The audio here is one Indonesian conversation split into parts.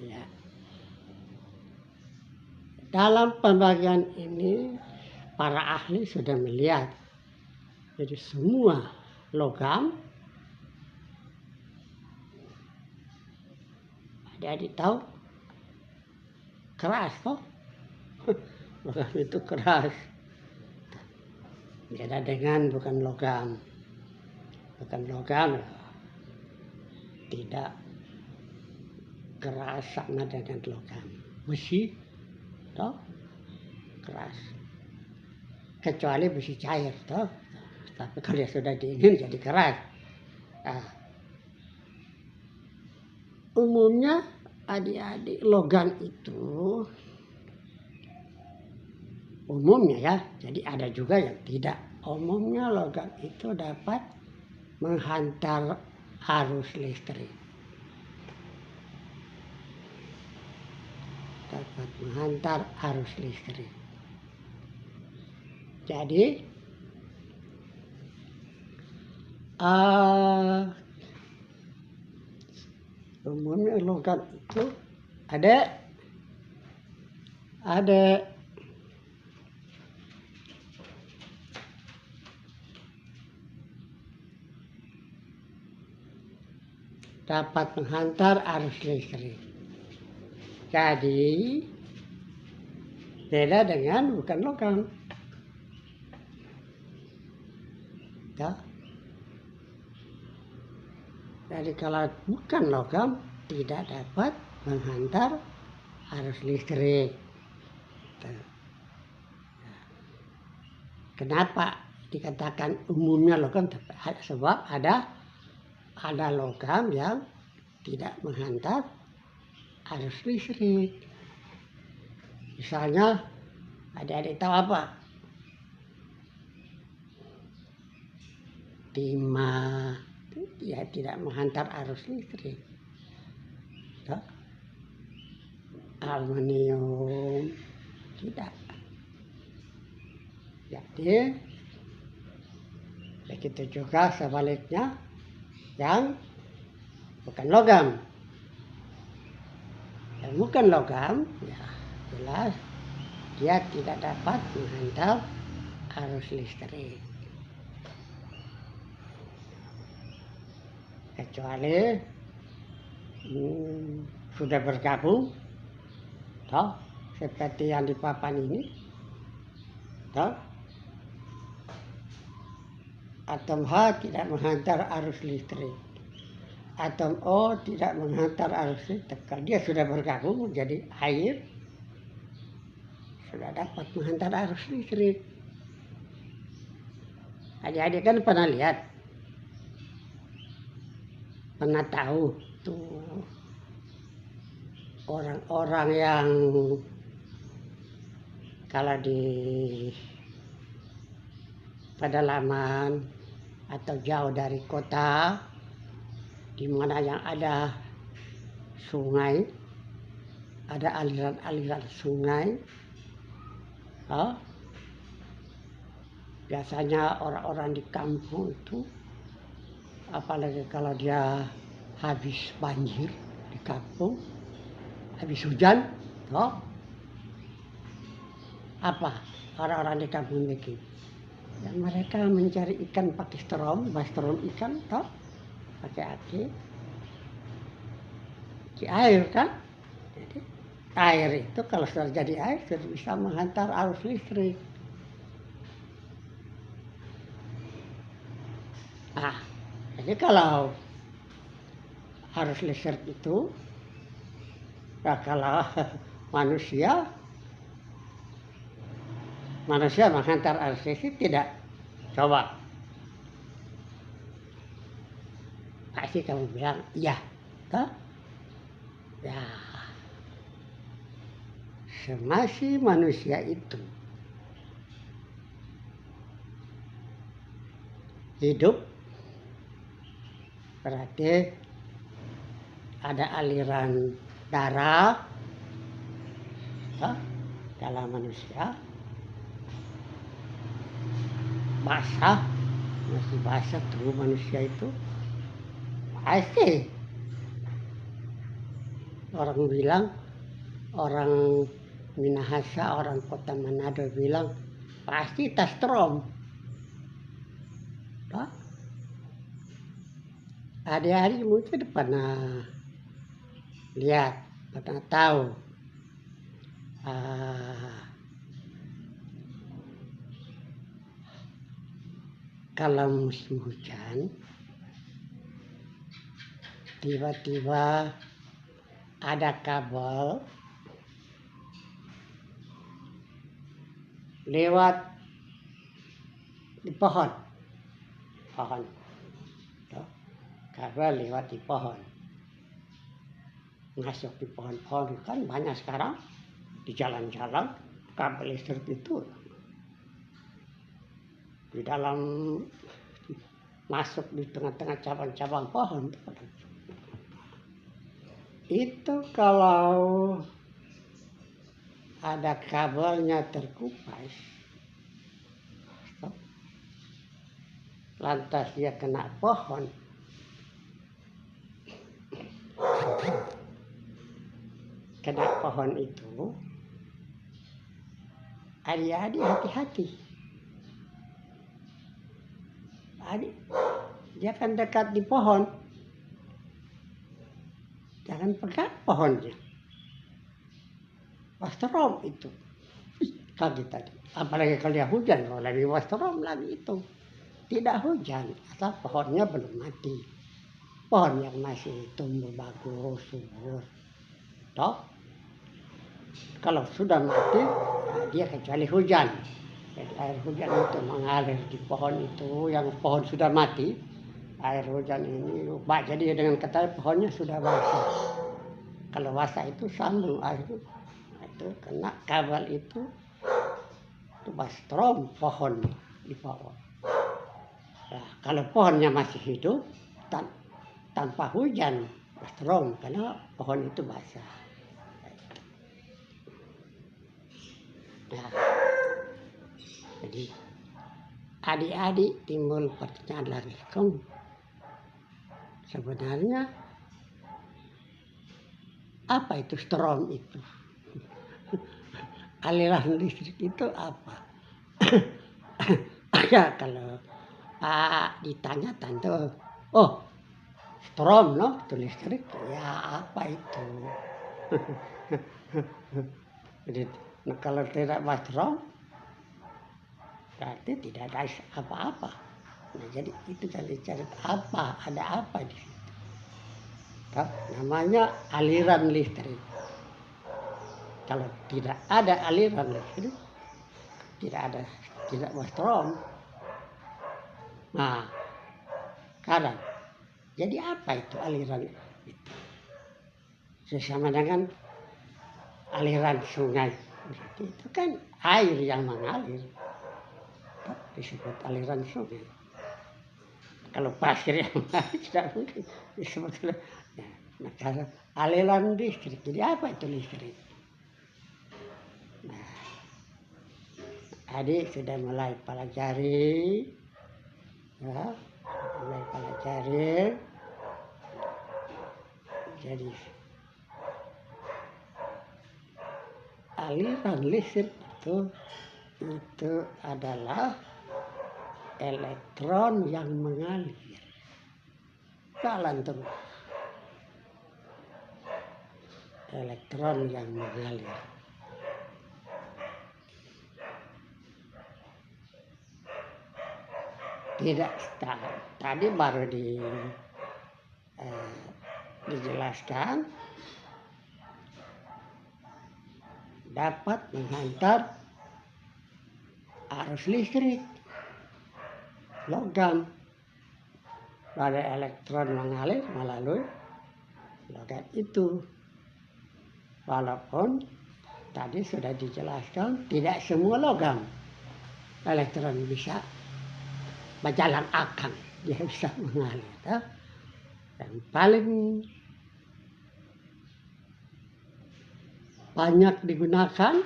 Ya. Dalam pembagian ini para ahli sudah melihat, jadi semua logam, adik-adik tahu keras toh. Logam itu keras. Beda dengan bukan logam. Bukan logam tidak keras sama dengan logam. Besi toh keras. Kecuali besi cair toh. Tapi kalau sudah dingin jadi keras. Nah, umumnya adik-adik logam itu umumnya ya, jadi ada juga yang tidak. Umumnya logam itu dapat menghantar arus listrik. Dapat menghantar arus listrik. Jadi umumnya logam itu ada dapat menghantar arus listrik. Jadi beda dengan bukan logam. Ya. Jadi kalau bukan logam tidak dapat menghantar arus listrik. Kenapa dikatakan umumnya logam? Sebab ada logam yang tidak menghantar arus listrik. Misalnya, adik-adik tahu apa? Timah, ya tidak menghantar arus listrik. Aluminium tidak. Jadi begitu juga sebaliknya yang bukan logam. Yang bukan logam, ya jelas dia tidak dapat menghantar arus listrik. Kecuali sudah bergabung, toh seperti yang di papan ini, toh atom H tidak menghantar arus listrik, atom O tidak menghantar arus listrik. Kalau dia sudah bergabung menjadi air, sudah dapat menghantar arus listrik. Adik-adik kan pernah lihat, pernah tahu tuh orang-orang yang kalau di pedalaman atau jauh dari kota, di mana yang ada sungai, ada aliran-aliran sungai, biasanya orang-orang di kampung itu, apalagi kalau dia habis banjir di kampung, habis hujan, apa orang-orang di kampung bikin? Ya, mereka mencari ikan pakai strom ikan, pakai aki air kan. Jadi air itu kalau sudah jadi air sudah bisa menghantar arus listrik. Nah, jadi kalau arus listrik itu, nah kalau manusia menghantar arus listrik tidak? Coba. Pasti kamu bilang iya, toh? Ya, semasi manusia itu hidup, berarti ada aliran darah dalam manusia, basah, masih basah tubuh manusia itu, pasti Orang bilang, orang Minahasa, orang kota Manado bilang pasti tas strom. Toh, adik-adik mungkin pernah lihat, pernah tahu. Kalau musim hujan, tiba-tiba ada kabel lewat di pohon. Toh, kabel lewat di pohon. Masuk di pohon-pohon kan banyak sekarang di jalan-jalan kabel listrik itu di dalam, masuk di tengah-tengah cabang-cabang pohon. Itu kalau ada kabelnya terkupas, lantas dia kena pohon, itu, adik-adik hati-hati. Adik, jangan dekat di pohon, jangan pegang pohonnya. Wastrom itu. Kaget tadi. Apalagi kalau dia hujan, kalau lagi wastrom lagi itu. Tidak hujan, asal pohonnya belum mati. Pohon yang masih tumbuh bagus, subur. Toh, kalau sudah mati, dia kecuali hujan. Jadi air hujan itu mengalir di pohon itu, yang pohon sudah mati. Air hujan ini lupa, jadi dengan kata pohonnya sudah basah. Kalau basah itu sambung air itu kena kabel itu bastrom pohon di bawah. Nah, kalau pohonnya masih hidup tanpa hujan, bastrom karena pohon itu basah. Nah, jadi adik-adik timbul pertanyaan lagi, sebenarnya apa itu strom itu? Aliran listrik itu apa? Ya kalau ditanya tentu, oh strom no, itu listrik, ya apa itu? Jadi kalau tidak strom, berarti tidak ada apa-apa. Nah, jadi itu cari apa, ada apa di situ? Namanya aliran listrik. Kalau tidak ada aliran listrik, tidak strom. Nah, sekarang jadi apa itu aliran itu? Sesama dengan aliran sungai. Itu kan air yang mengalir, disebut aliran sungai. Kalau pasir yang mengalir tidak mungkin disebut. Nah, kalau aliran listrik, jadi apa itu listrik? Nah, adik sudah mulai pelajari, ya, jadi aliran listrik itu adalah elektron yang mengalir, jalan terus, elektron yang mengalir. Tidak, tadi baru dijelaskan dapat menghantar arus listrik logam, pada elektron mengalir melalui logam itu. Walaupun tadi sudah dijelaskan tidak semua logam elektron bisa berjalan akan, dia bisa mengalir. Yang paling banyak digunakan,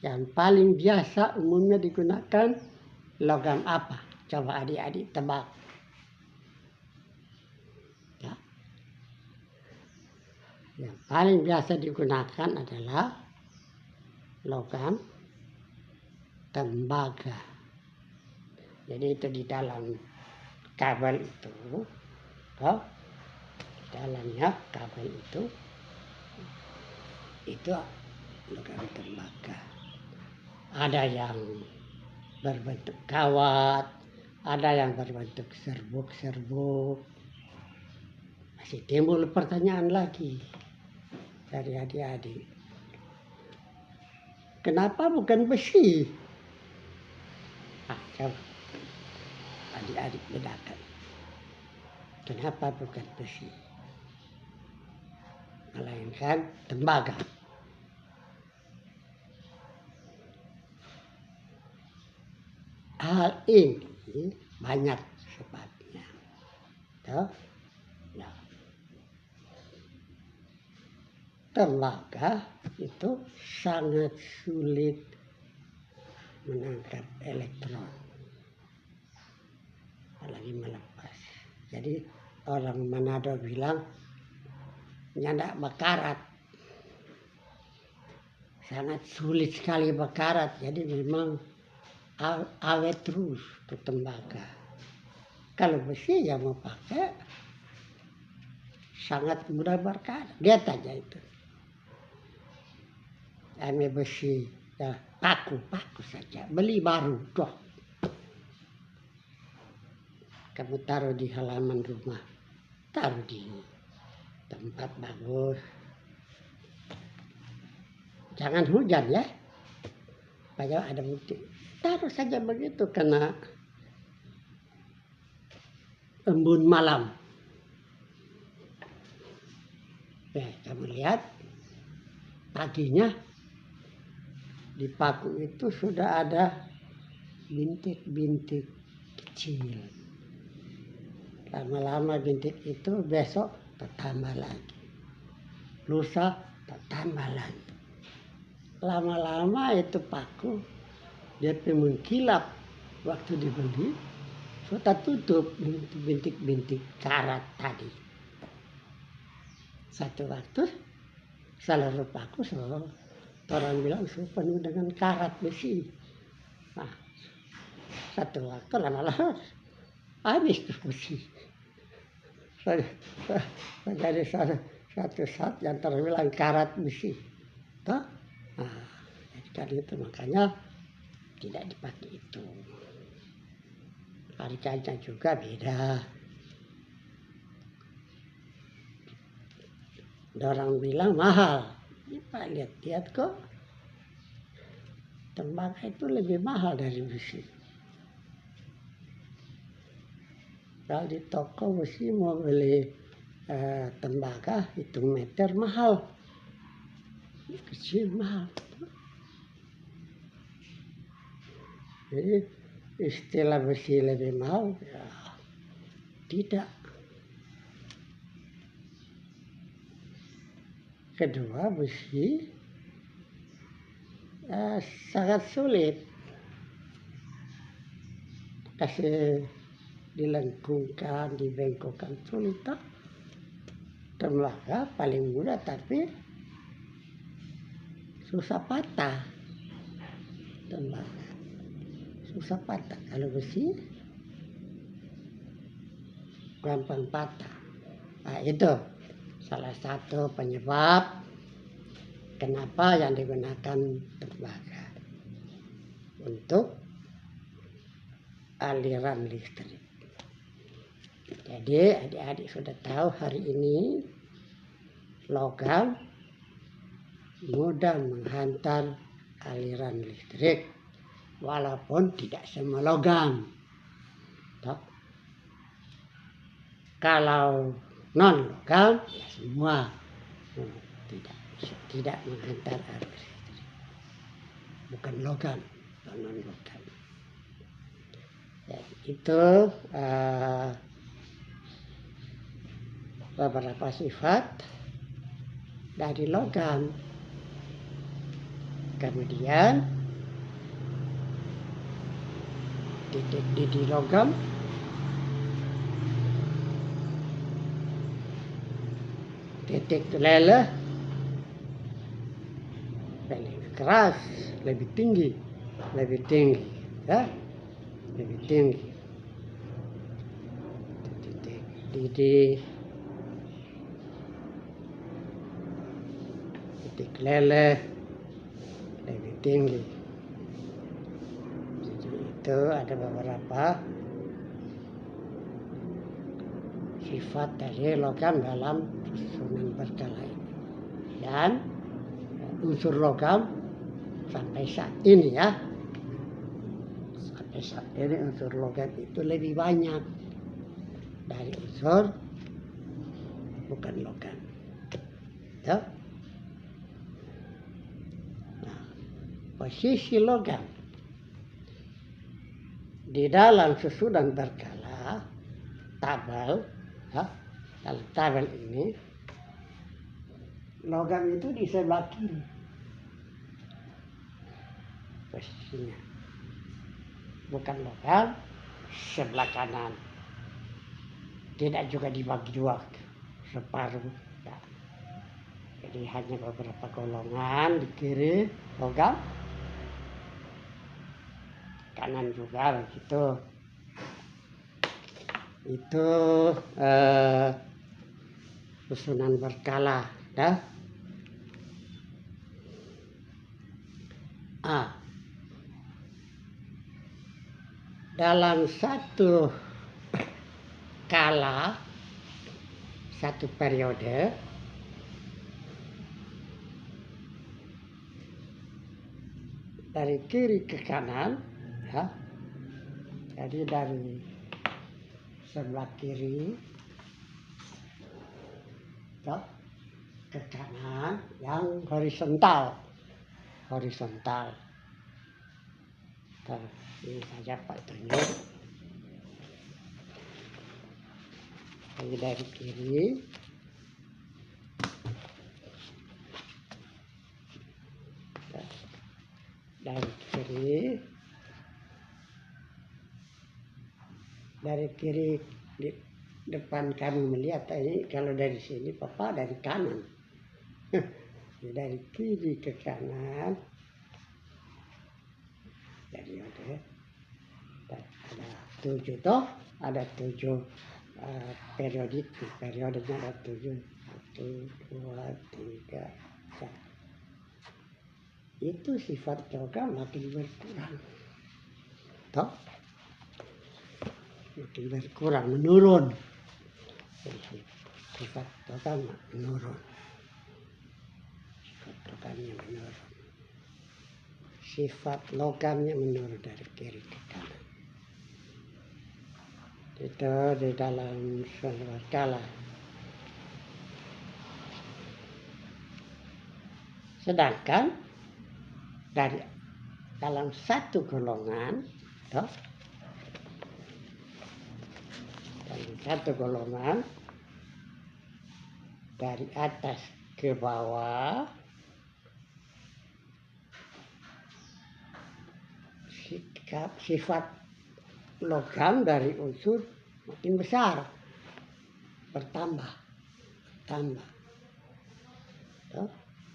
yang paling biasa umumnya digunakan logam apa? Coba adik-adik tebak. Ya. Yang paling biasa digunakan adalah logam tembaga. Jadi itu di dalam kabel itu, di dalamnya kabel itu logam tembaga. Ada yang berbentuk kawat, ada yang berbentuk serbuk-serbuk. Masih timbul pertanyaan lagi dari adik-adik. Kenapa bukan besi? Coba adik-adik bedakan. Kenapa bukan besi? Melainkan tembaga. Hal ini banyak sebabnya. Ya. Tembaga itu sangat sulit menangkap elektron, apalagi melepas. Jadi orang Manado bilang nyandak bakarat, sangat sulit sekali bakarat. Jadi memang awet terus untuk tembaga. Kalau besi yang mau pakai sangat mudah berkarat. Lihat aja itu. Ambil besi, ya, paku saja. Beli baru, doh. Kamu taruh di halaman rumah, taruh di tempat bagus. Jangan hujan ya, supaya ada bukti. Taruh saja begitu kena embun malam. Ya, kamu lihat paginya di paku itu sudah ada bintik-bintik kecil. Lama-lama bintik itu besok bertambah lagi. Lusa bertambah lagi. Lama-lama itu paku dia mengkilap waktu dibeli. Sudah tutup bintik-bintik karat tadi. Satu waktu seluruh paku orang bilang penuh dengan karat besi. Nah, satu waktu lama-lama habis tuh besi. Jadi satu saat yang terbilang karat besi. Nah, jadi itu makanya tidak dipakai itu. Harganya juga beda. Orang bilang mahal. Ya, Pak, lihat kok. Tembaga itu lebih mahal dari besi. Kalau di toko besi mau beli tembaga, hitung meter mahal. Kecil mahal. Jadi istilah besi lebih mahal, ya tidak. Kedua, besi sangat sulit kasih dilengkungkan, dibengkokkan, sulit tak? Tembaga paling mudah tapi susah patah. Tembaga susah patah. Kalau besi gampang patah. Nah, itu salah satu penyebab kenapa yang digunakan tembaga untuk aliran listrik. Jadi adik-adik sudah tahu hari ini logam mudah menghantar aliran listrik walaupun tidak semua logam. Kalau non logam ya semua tidak menghantar arus listrik. Bukan logam, non logam. Ya, itu beberapa sifat dari logam. Kemudian titik logam titik leleh lebih keras, lebih tinggi, ya, lebih tinggi. Titik didih, titik leleh lebih tinggi. Jadi itu ada beberapa sifat dari logam dalam susunan berkala ini. Dan unsur logam sampai saat ini ya, sampai saat ini unsur logam itu lebih banyak dari unsur bukan logam. Ya. Nah, posisi logam di dalam susunan berkala tabel, ya, dalam tabel ini logam itu di sebelah kiri posisinya, bukan logam sebelah kanan. Tidak juga dibagi dua separuh. Ya. Jadi hanya beberapa golongan di kiri logam, kanan juga begitu. Itu susunan berkala, ya. Dalam satu kala, satu periode, dari kiri ke kanan, ya. Jadi dari sebelah kiri, ya, ke kanan yang horizontal. Ini saja Pak tunjuk. Jadi dari kiri dari kiri di depan kami melihat ini, kalau dari sini Papa dari kanan. Dari kiri ke kanan. Jadi ada 7 toh, ada 7 periodik. Periodenya ada 7. 1, 2, 3, 4. Itu sifat logam makin berkurang. Toh? Makin berkurang, menurun. Sifat logam menurun. Sifat logamnya menurun dari kiri ke kanan. Itu di dalam susunan berkala. Sedangkan dari dalam satu golongan, toh, dalam satu golongan dari atas ke bawah, sifat logam dari unsur makin besar, bertambah.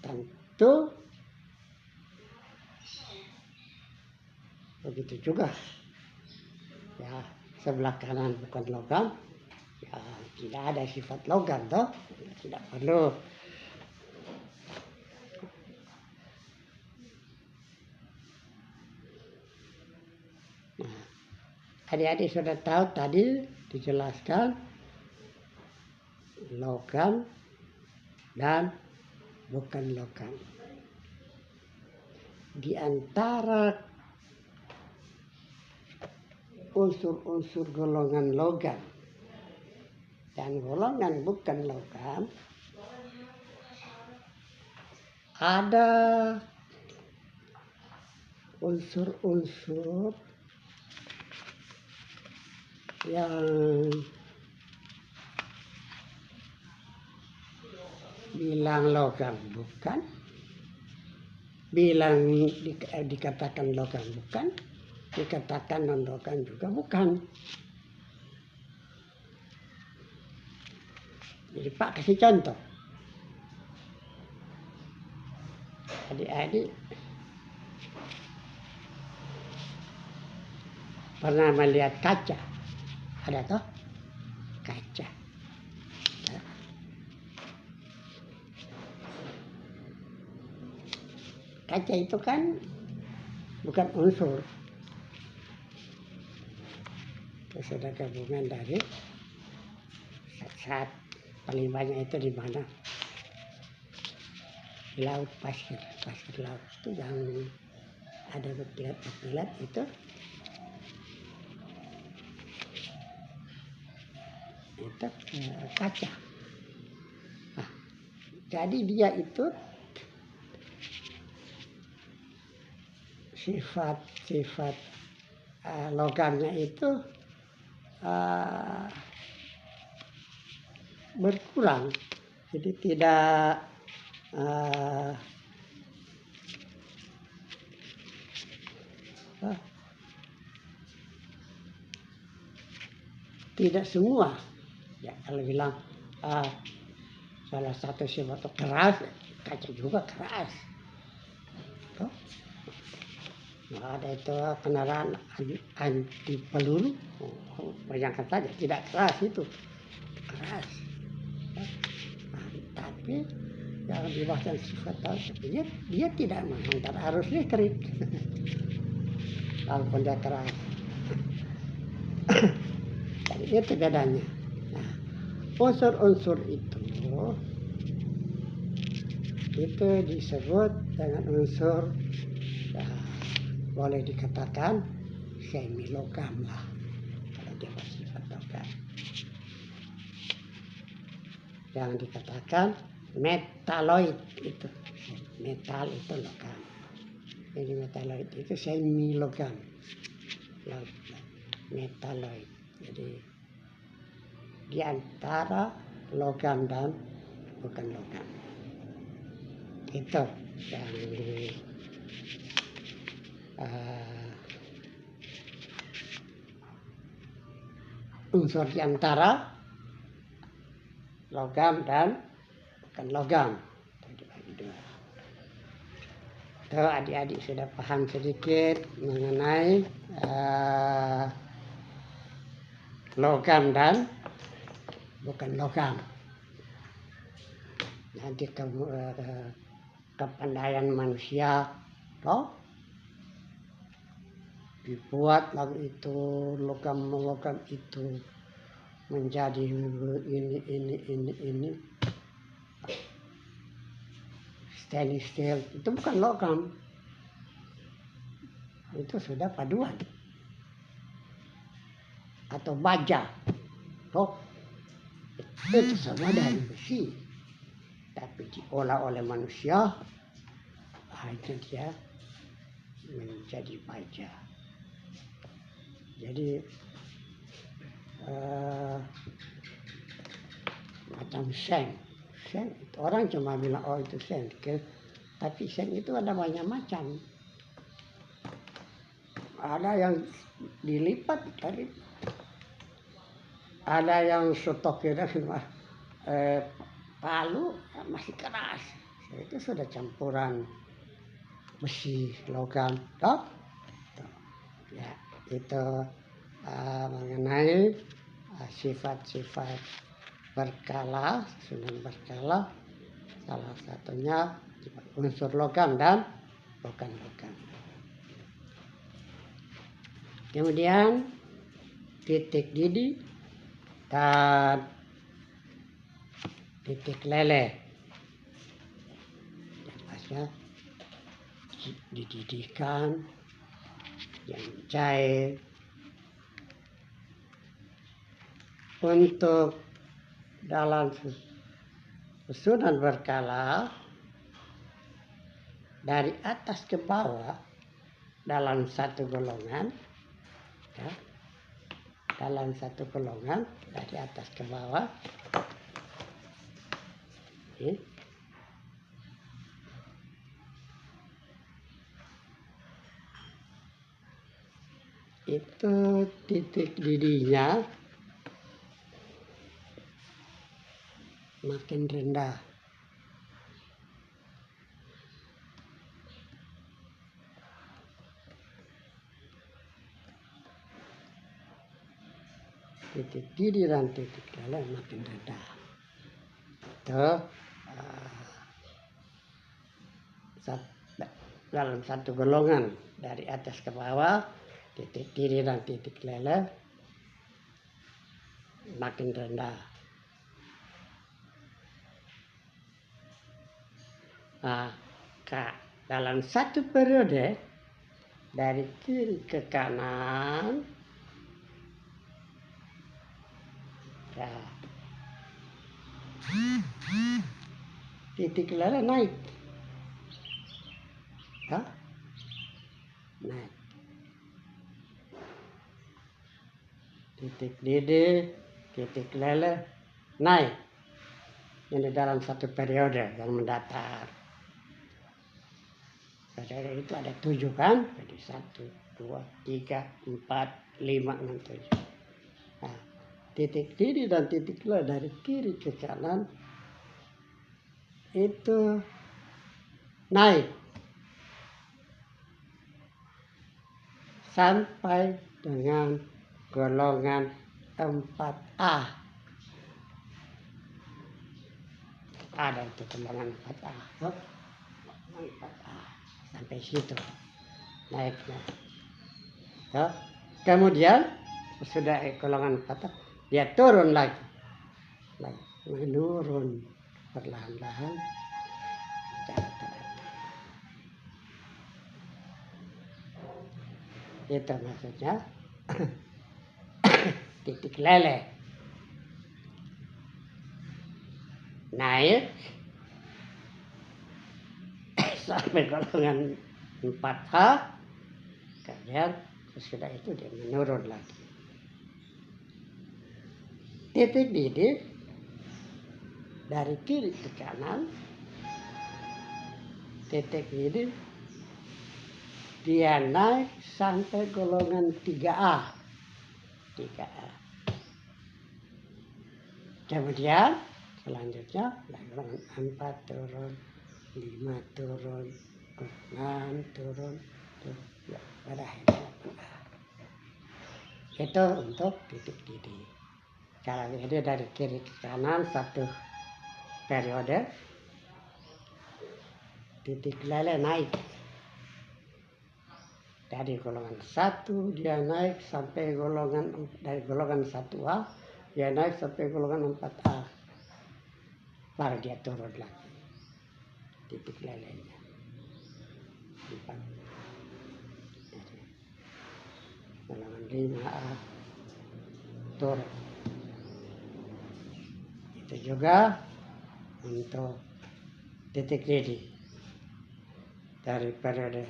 Tentu begitu juga. Ya, sebelah kanan bukan logam, ya tidak ada sifat logam toh, tidak perlu. Nah, adik-adik sudah tahu tadi dijelaskan logam dan bukan logam. Di antara unsur-unsur golongan logam dan golongan bukan logam ada unsur-unsur yang bilang logam bukan, bilang dikatakan logam bukan, dikatakan non logam juga bukan. Jadi Pak kasih contoh. Adik-adik pernah melihat kaca? Ada toh? Kaca. Kaca itu kan bukan unsur. Itu sudah gabungan dari zat-zat. Paling banyak itu di mana? Di laut, pasir laut itu yang ada berkilat-berkilat itu kaca. Nah, jadi dia itu sifat logamnya itu berkurang, jadi tidak semua. Ya kalau bilang salah satu sifat keras, kaca juga keras. Toh? Nah, ada itu kendaraan anti peluru, bayangkan saja, tidak keras itu, keras. Nah, tapi yang dibahas sifat dia tidak menghantar arus listrik, walaupun dia keras. Jadi itu bedanya. Nah, unsur-unsur itu disebut dengan unsur, boleh dikatakan semi logam lah kalau dia bersifat logam. Yang dikatakan metaloid itu, metal itu logam. Jadi metaloid itu semi logam, metaloid. Jadi di antara logam dan bukan logam. Itu yang unsur di antara logam dan bukan logam. Itu adik-adik sudah paham sedikit mengenai logam dan bukan logam. Nanti kepandaian manusia toh dibuat lalu itu logam itu menjadi ini stainless steel itu bukan logam, itu sudah paduan atau baja toh itu semua dari besi tapi diolah oleh manusia hanya dia menjadi baja. Jadi macam seng itu orang cuma bilang oh itu seng, tapi seng itu ada banyak macam. Ada yang dilipat tadi, ada yang stoknya palu masih keras, itu sudah campuran besi logam toh. Ya itu mengenai sifat-sifat berkala, susunan berkala, salah satunya unsur logam dan bukan logam. Kemudian titik didih dan titik leleh. Jelasnya dididihkan yang cair untuk dalam susunan berkala dari atas ke bawah dalam satu golongan, ya, dalam satu golongan dari atas ke bawah, ya. Itu titik didihnya makin rendah. titik didih dan titik lele makin rendah. Itu dalam satu golongan dari atas ke bawah, titik didih dan titik lele makin rendah. Dalam satu periode dari kiri ke kanan, titik lele naik, naik. Titik didih, titik lele naik. Ini dalam satu periode yang mendatar. Periode itu ada 7 kan? Jadi 1, 2, 3, 4, 5, 6, 7. Titik didih dan titik lele dari kiri ke kanan itu naik sampai dengan golongan 4A. Ada itu golongan 4A. 4A. Sampai situ naiknya. Kemudian sudah golongan 4A, dia turun lagi. Menurun perlahan-lahan secara teratur. Itu maksudnya titik lele naik sampai golongan 4A, kemudian sesudah itu dia menurun lagi. Titik didih dari kiri ke kanan, titik didih dia naik sampai golongan 3A. Kemudian selanjutnya golongan 4 turun, 5 turun, 6 turun, ya, pada akhirnya 8A. Itu untuk titik didih. Kalau ini dari kiri ke kanan satu periode, titik lele naik. Dari golongan 1 dia naik sampai dari golongan 1A, dia naik sampai golongan 4A. Baru dia turun lagi. Titik lelenya. 4. Jadi, golongan 5A turun. Itu juga untuk titik didih. Dari periode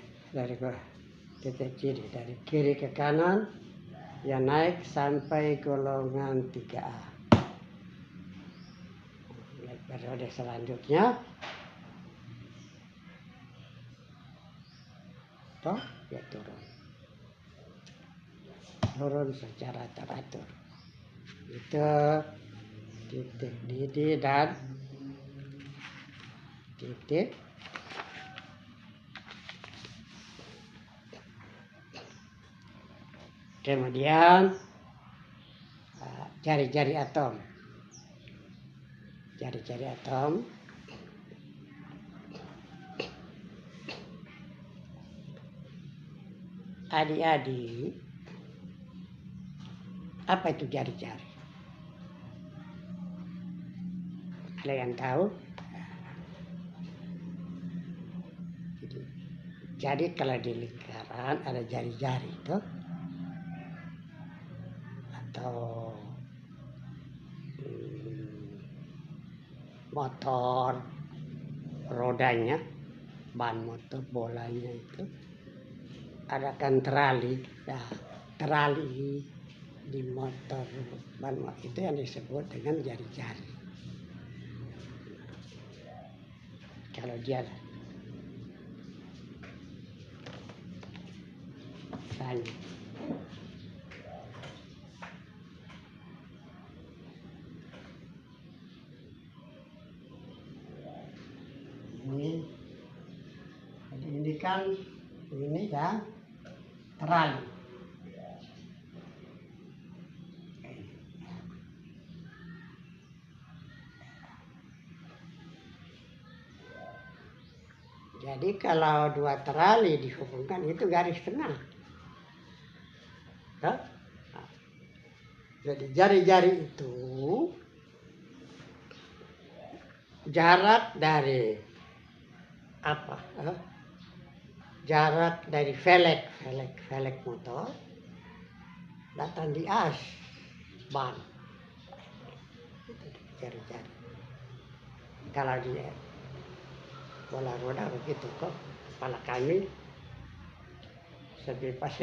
titik didih dari kiri ke kanan, dia naik sampai golongan 3A. Periode selanjutnya, dia turun secara teratur. Itu titik didih dan titik kemudian jari-jari atom. Jari-jari atom adik-adik, apa itu jari-jari? Ada yang tahu? Jadi kalau di lingkaran ada jari-jari itu, atau motor rodanya, ban motor bolanya itu ada kan terali. Nah, terali di motor ban motor itu yang disebut dengan jari-jari. Kalau dia tanya, ini kan ini terali. Jadi kalau dua terali dihubungkan itu garis tengah. Nah, jadi jari-jari itu jarak dari apa? Jarak dari velg motor datang di as ban. Itu jari-jari. Kalau di bola roda begitu kok, kepala kami sebebas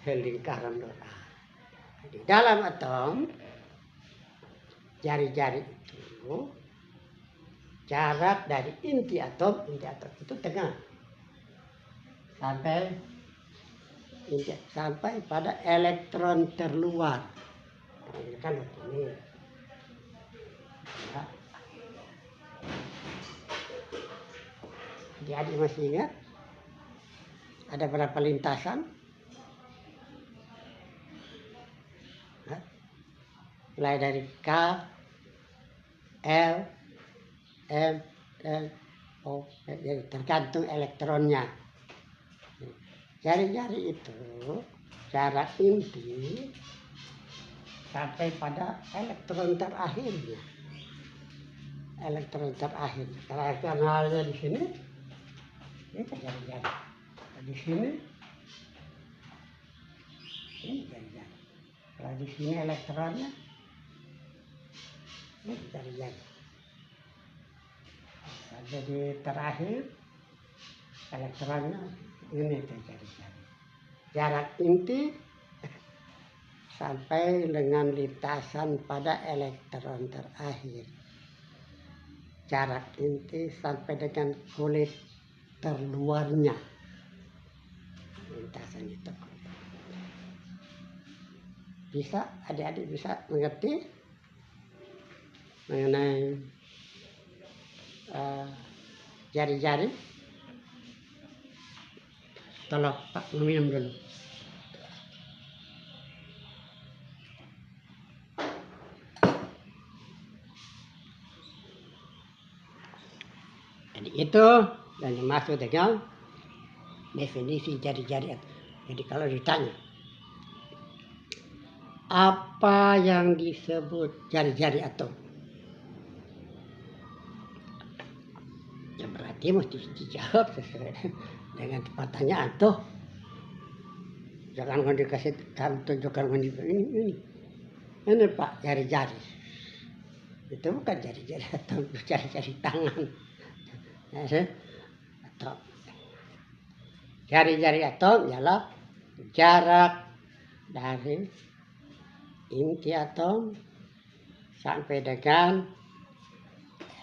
lingkaran roda. Di dalam atom jari-jari itu jarak dari inti atom itu tengah sampai pada elektron terluar. Nah, ini kan ini. Ya. Jadi masih ingat ada berapa lintasan? Nah, mulai dari K, L, M, N, O, jadi tergantung elektronnya. Jari-jari itu jarak inti sampai pada elektron terakhirnya. Elektron terakhir. Kalau halnya di sini, ini jari-jari. Di sini, ini jari-jari. Kalau di sini elektronnya, ini jari-jari. Jadi terakhir elektronnya ini jari-jari. Jarak inti sampai dengan lintasan pada elektron terakhir. Jarak inti sampai dengan kulit terluarnya. Lintasan itu kulit. Bisa adik-adik bisa mengerti mengenai jari-jari? Tolong Pak minum dulu. Jadi itu yang dimaksud dengan definisi jari-jari. Jadi kalau ditanya apa yang disebut jari-jari atom, ya berarti mesti dijawab sesuai dengan pertanyaan tuh. Jangan dikasih tunjukkan ini Pak jari-jari. Itu bukan jari-jari atom, jari-jari tangan. Atom. Jari-jari atom ialah jarak dari inti atom sampai dengan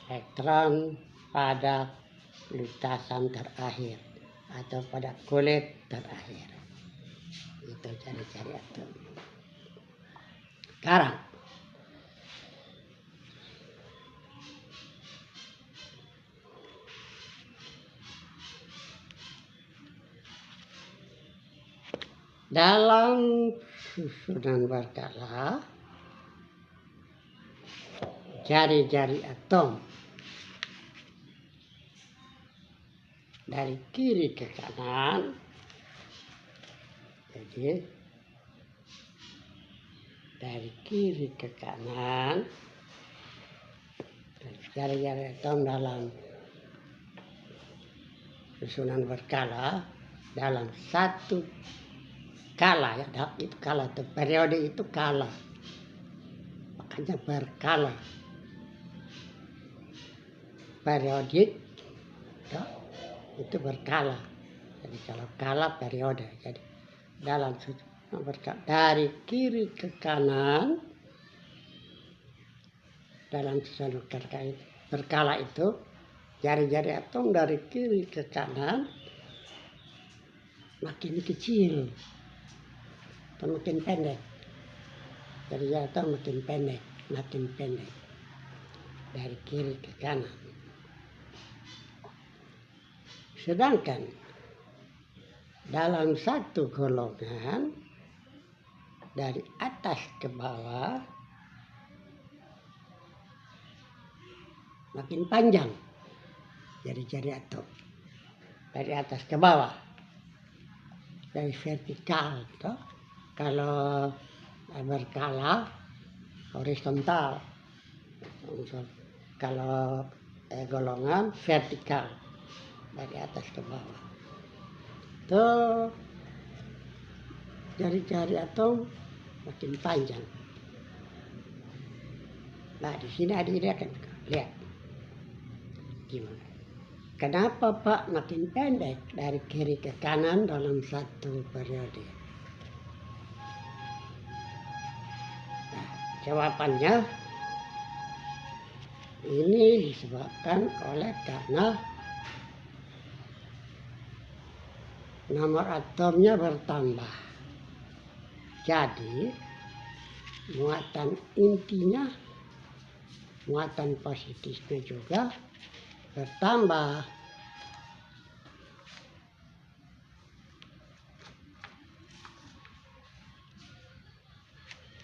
elektron pada lintasan terakhir atau pada kulit terakhir. Itu jari-jari atom. Sekarang dalam susunan berkala jari-jari atom dari kiri ke kanan, jadi dari kiri ke kanan jari-jari atom dalam susunan berkala dalam satu kala, ya itu kala itu periode itu kala, makanya berkala. Periodik ya, itu berkala. Jadi kalau kala periode, jadi dalam berkala dari kiri ke kanan dalam susunan berkala itu jari-jari atom dari kiri ke kanan makin kecil atau makin pendek. Jari-jari atom makin pendek dari kiri ke kanan. Sedangkan dalam satu golongan dari atas ke bawah makin panjang jari-jari atom. dari atas ke bawah, dari vertikal toh. Kalau berkala horizontal, kalau golongan vertikal dari atas ke bawah. Tuh jari-jari atom makin panjang. Nah di sini adik-adik akan lihat gimana. Kenapa Pak makin pendek dari kiri ke kanan dalam satu periode? Nah, jawabannya ini disebabkan oleh karena nomor atomnya bertambah. Jadi muatan intinya, muatan positifnya juga bertambah.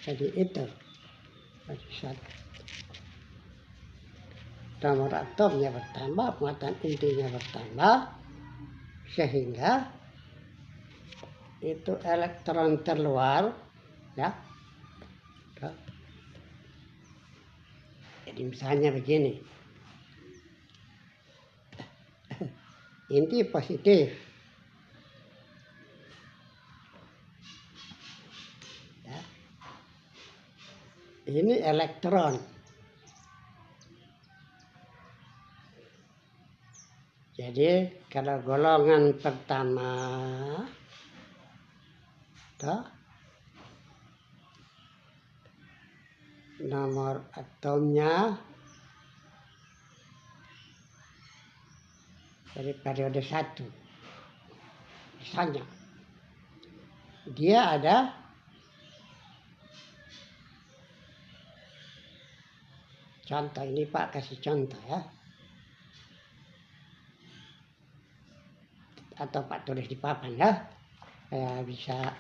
Jadi itu nomor atomnya bertambah, muatan intinya bertambah, sehingga itu elektron terluar, ya. Jadi misalnya begini, inti positif, ya. Ini elektron. Jadi kalau golongan pertama, toh, nomor atomnya dari periode 1, misalnya dia ada contoh, ini Pak kasih contoh ya, atau Pak tulis di papan ya, saya bisa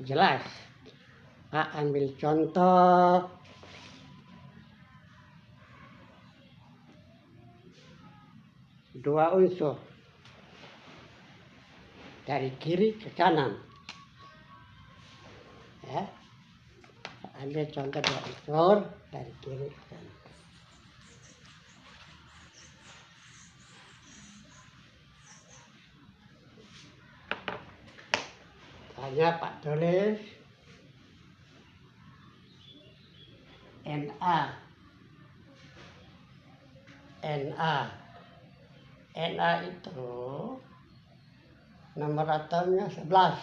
jelas. Pak ambil contoh dua unsur dari kiri ke kanan, ya. Ambil contoh dua unsur dari kiri ke kanan. Hanya Pak tulis Na. Na itu nomor atomnya 11.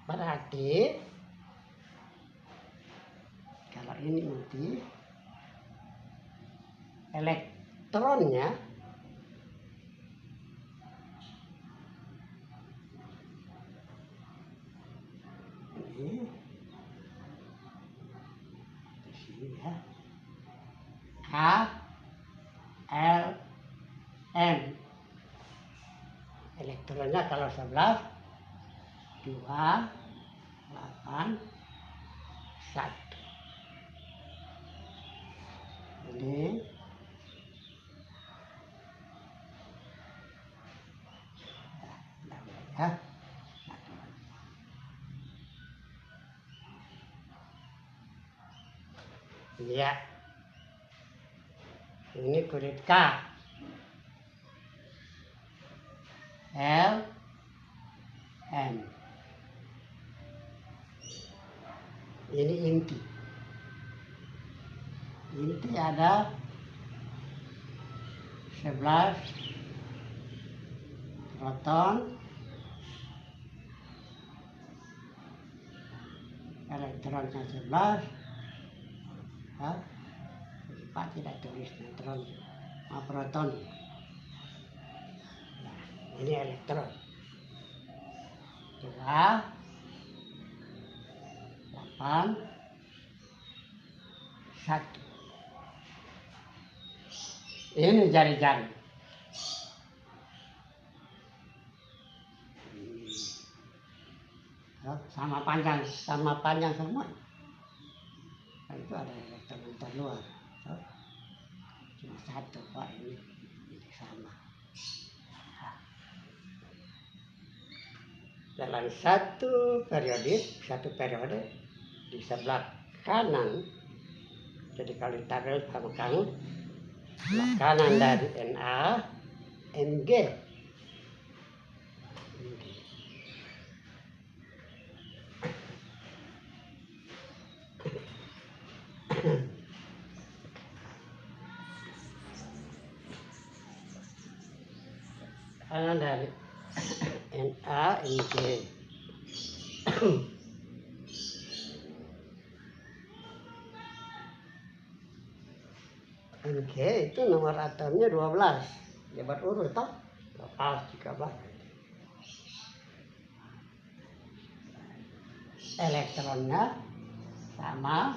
Berarti kalau ini inti, elektronnya ini di sini ya, K L M. Elektronnya kalau 11, 2, 8, 1. Ini ya. Ya. Ini kulit K. L M. Ini inti. Inti ada 11 proton, elektronnya 11, ya. Pak tidak tulis neutron, proton. Nah, ini elektron 2, 8, 1. Ini jari-jari. Sama panjang semua. Kan itu ada elektron terluar. So, cuma satu, Pak, ini sama. Dalam satu periode di sebelah kanan, jadi kalau ditaruh sama kamu, sebelah kanan dari Na, Mg. Kanan dari Na, Mg. Mg itu nomor atomnya 12. Ya berurut toh. 12, 13. Elektronnya sama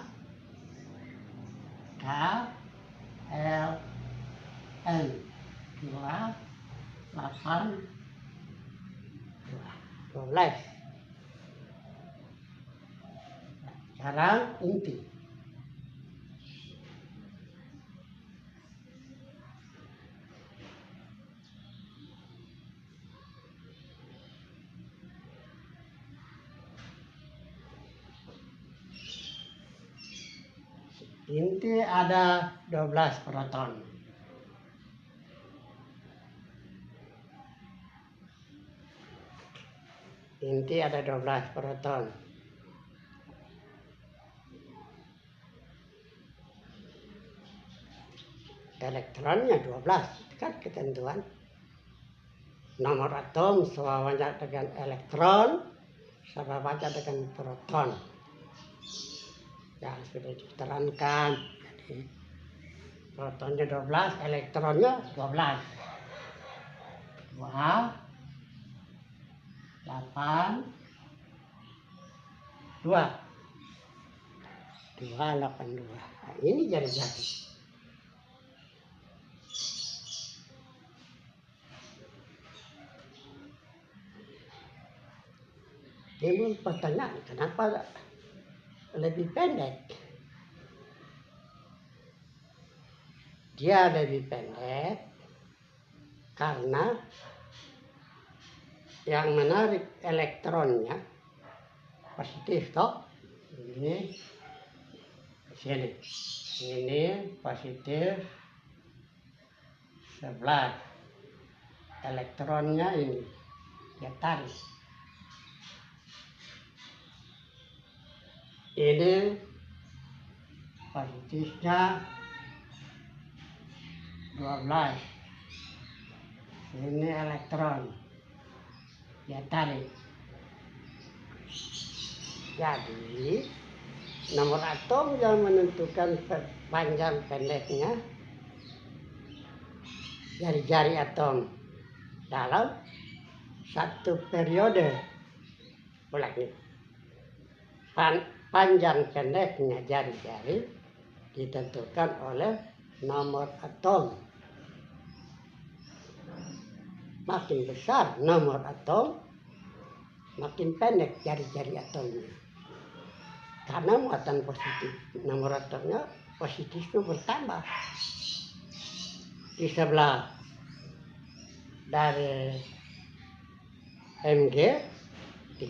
K, L, N 2, 8, 12. Sekarang inti. Inti ada 12 proton. Inti ada 12 proton. Elektronnya 12, kan ketentuan. Nomor atom sama banyak dengan elektron, sama banyak dengan proton. Yang sudah diterangkan. Jadi protonnya 12, elektronnya 12. 2, 8, 2. 2, 8, 2. Nah, ini jadi. Timbul pertanyaan, kenapa lebih pendek? Dia lebih pendek karena yang menarik elektronnya positif toh. Ini sini. Ini positif 11. Elektronnya ini dia tarik. Ini positifnya 12. Ini elektron dia tarik. Jadi nomor atom yang menentukan panjang pendeknya jari-jari atom dalam satu periode. Ulangi. Panjang pendeknya jari-jari ditentukan oleh nomor atom. Makin besar nomor atom, makin pendek jari-jari atomnya. Karena muatan positif, nomor atomnya positifnya bertambah. Di sebelah dari Mg 13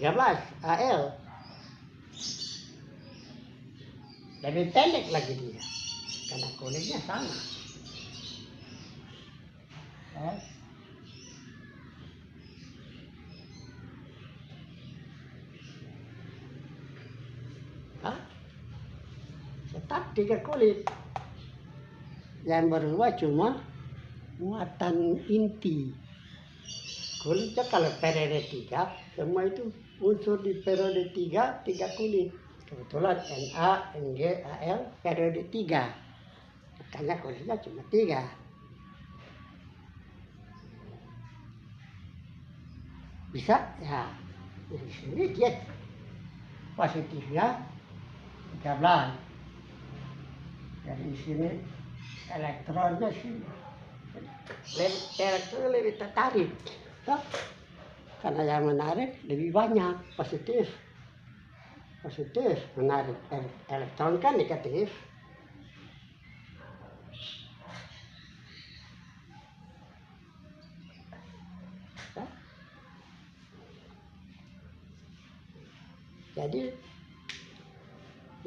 Al. Lebih pendek lagi dia, karena kulitnya sama. Tetap 3 kulit. Yang berubah cuma muatan inti. Kulitnya kalau periode 3, semua itu unsur di periode 3 kulit. Kebetulan Na, Mg, Al periode 3. Makanya kulitnya cuma 3. Bisa? Ya. Di sini dia positifnya 13. Dari sini elektronnya sini. Elektron lebih tertarik. Karena yang menarik lebih banyak positif. positif, menarik elektron kan negatif. Ya. Jadi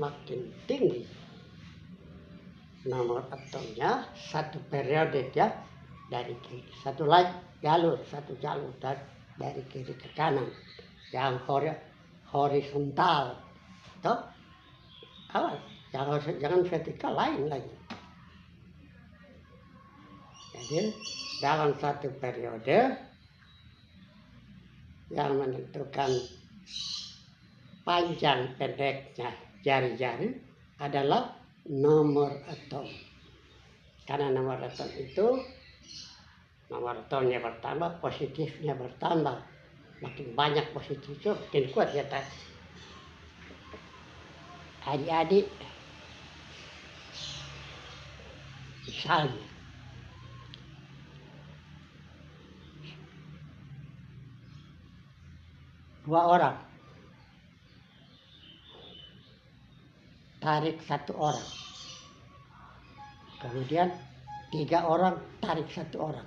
makin tinggi nomor atomnya, satu periode ya, dari kiri satu jalur dari kiri ke kanan yang horizontal, toh awas jangan vertikal, lain lagi. Jadi dalam satu periode yang menentukan panjang pendeknya jari-jari adalah nomor atom. Karena nomor atomnya bertambah, positifnya bertambah. Makin banyak positifnya, makin kuat ya tas. Adik-adik, misalnya dua orang tarik satu orang, kemudian 3 orang tarik satu orang,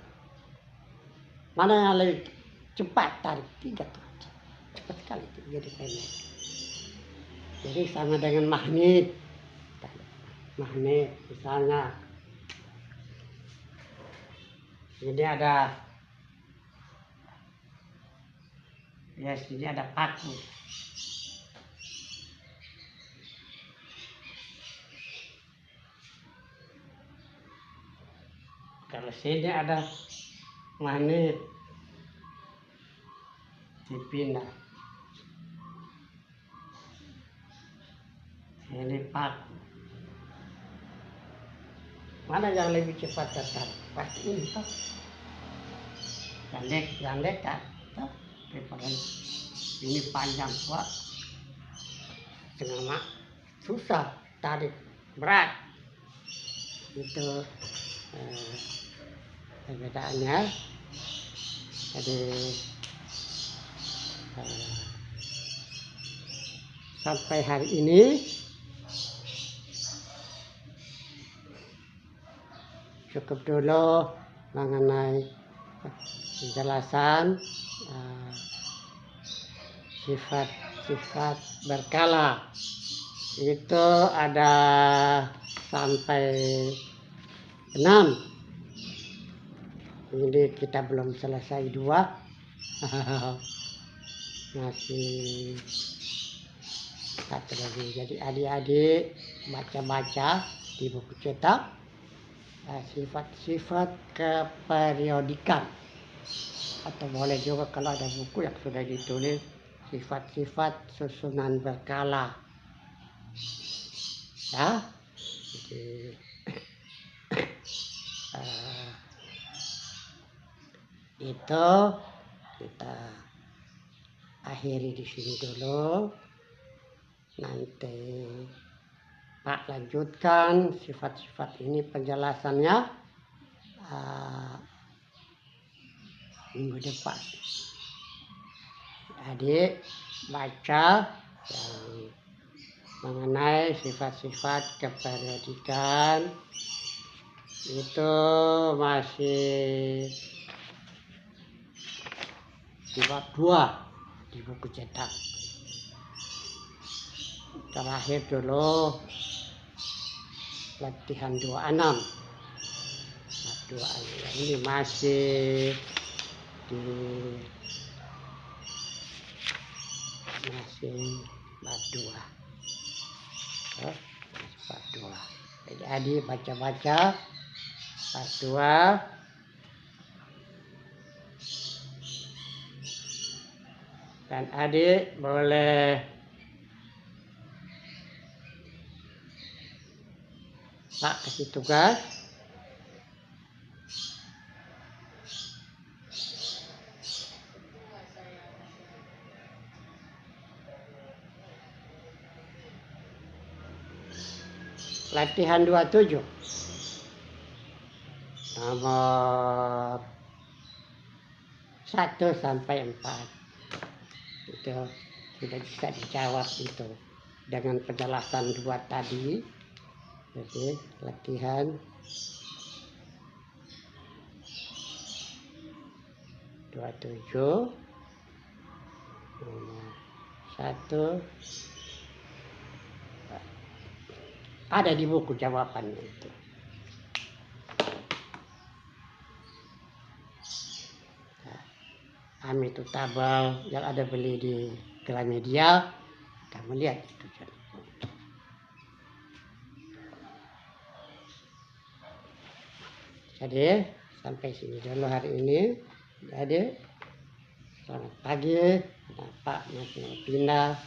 mana yang lebih cepat tarik? 3 tuh, cepat sekali tuh, jadi pendek. Jadi sama dengan magnet misalnya ini ada paku. Kalau sini ada magnet, dipindah. Ini paku. Mana yang lebih cepat tertarik? Pasti ini toh. Yang dekat toh. Ini panjang kuat. Setengah susah tarik, berat. Itu perbedaannya. Jadi sampai hari ini cukup dulu mengenai penjelasan sifat-sifat berkala. Itu ada sampai 6. Ini kita belum selesai 2. Masih 1 lagi. Jadi adik-adik baca-baca di buku cetak sifat-sifat keperiodikan, atau boleh juga kalau ada buku yang sudah ditulis sifat-sifat susunan berkala ya. Jadi, itu kita akhiri di sini dulu. Nanti Pak lanjutkan sifat-sifat ini penjelasannya minggu depan. Adik baca yang mengenai sifat-sifat keperiodikan itu masih di bab 2 di buku cetak. Terakhir dulu latihan 26. Ini masih bab 2. Bab 2. Jadi adik baca-baca bab 2. Dan adik boleh Pak kasih tugas. Latihan 27. Nomor 1 sampai 4. Itu sudah bisa dijawab itu. dengan penjelasan 2 tadi. Jadi latihan 27 nomor 1 ada di buku jawabannya itu. Kami itu tabel yang ada beli di Gramedia, kamu lihat itu. Jadi sampai sini dulu hari ini. Jadi selamat pagi, Pak masih pindah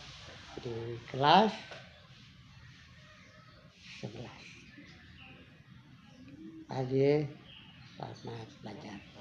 di kelas 11. Pagi, selamat belajar.